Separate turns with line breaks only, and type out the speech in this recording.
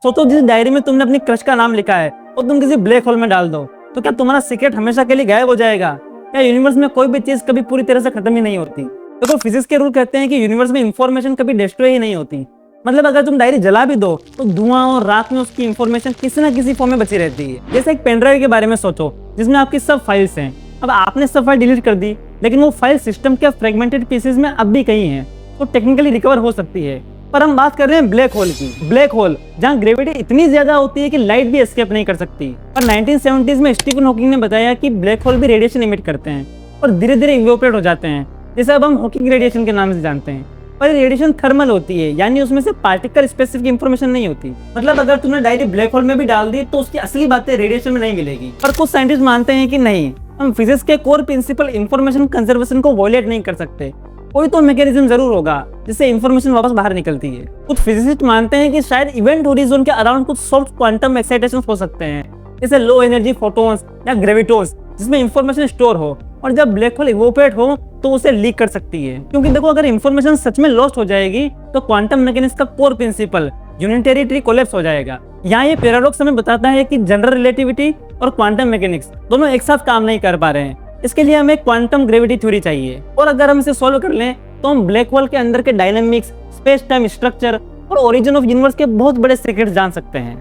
सोचो जिस डायरी में तुमने अपनी क्रश का नाम लिखा है और तुम किसी ब्लैक होल में डाल दो, तो क्या तुम्हारा सीक्रेट हमेशा के लिए गायब हो जाएगा? या यूनिवर्स में कोई भी चीज कभी पूरी तरह से खत्म ही नहीं होती? देखो, फिजिक्स के रूल कहते हैं कि यूनिवर्स में इंफॉर्मेशन कभी डिस्ट्रॉय ही नहीं होती। मतलब अगर तुम डायरी जला भी दो तो धुआं और रात में उसकी इंफॉर्मेशन किसी ना किसी फॉर्म में बची रहती है। जैसे एक पेनड्राइव के बारे में सोचो जिसमें आपकी सब फाइल्स हैं। अब आपने सब फाइल डिलीट कर दी, लेकिन वो फाइल सिस्टम के फ्रेगमेंटेड पीसेस में अब भी कहीं है, तो टेक्निकली रिकवर हो सकती है। पर हम बात कर रहे हैं ब्लैक होल की। ब्लैक होल जहाँ ग्रेविटी इतनी ज्यादा होती है कि लाइट भी एस्केप नहीं कर सकती। पर 1970s में स्टीफन हॉकिंग ने बताया कि ब्लैक होल भी रेडिएशन इमिट करते हैं और धीरे धीरे इवोपरेट हो जाते हैं, जैसे अब हम हॉकिंग रेडिएशन के नाम से जानते हैं। पर रेडिएशन थर्मल होती है, यानी उसमें से पार्टिकल स्पेसिफिक इंफॉर्मेशन नहीं होती। मतलब अगर तुमने डायरी ब्लैक होल में भी डाल दी तो उसकी असली बातें रेडिएशन में नहीं मिलेगी। पर कुछ साइंटिस्ट मानते हैं कि नहीं, हम फिजिक्स के कोर प्रिंसिपल इंफॉर्मेशन कंजर्वेशन को वॉयलेट नहीं कर सकते। कोई तो मैकेनिज्म जरूर होगा जिससे इंफॉर्मेशन वापस बाहर निकलती है। कुछ फिजिसिस्ट मानते हैं कि शायद इवेंट होरिजोन के अराउंड कुछ सॉफ्ट क्वांटम एक्साइटेशन हो सकते हैं, जैसे लो एनर्जी फोटॉन्स या ग्रेविटोस, जिसमें इंफॉर्मेशन स्टोर हो और जब ब्लैक होल इवोपरेट हो तो उसे लीक कर सकती है। क्योंकि देखो, अगर इंफॉर्मेशन सच में लॉस्ट हो जाएगी तो क्वांटम मैकेनिक्स का core principle unitary tree collapse हो जाएगा। यहाँ ये पैराडॉक्स हमें बताता है कि जनरल रिलेटिविटी और क्वांटम मैकेनिक्स दोनों एक साथ काम नहीं कर पा रहे हैं। इसके लिए हमें क्वांटम ग्रेविटी थ्योरी चाहिए, और अगर हम इसे सॉल्व कर लें तो हम ब्लैक होल के अंदर के डायनामिक्स, स्पेस टाइम स्ट्रक्चर और ओरिजिन ऑफ यूनिवर्स के बहुत बड़े सीक्रेट्स जान सकते हैं।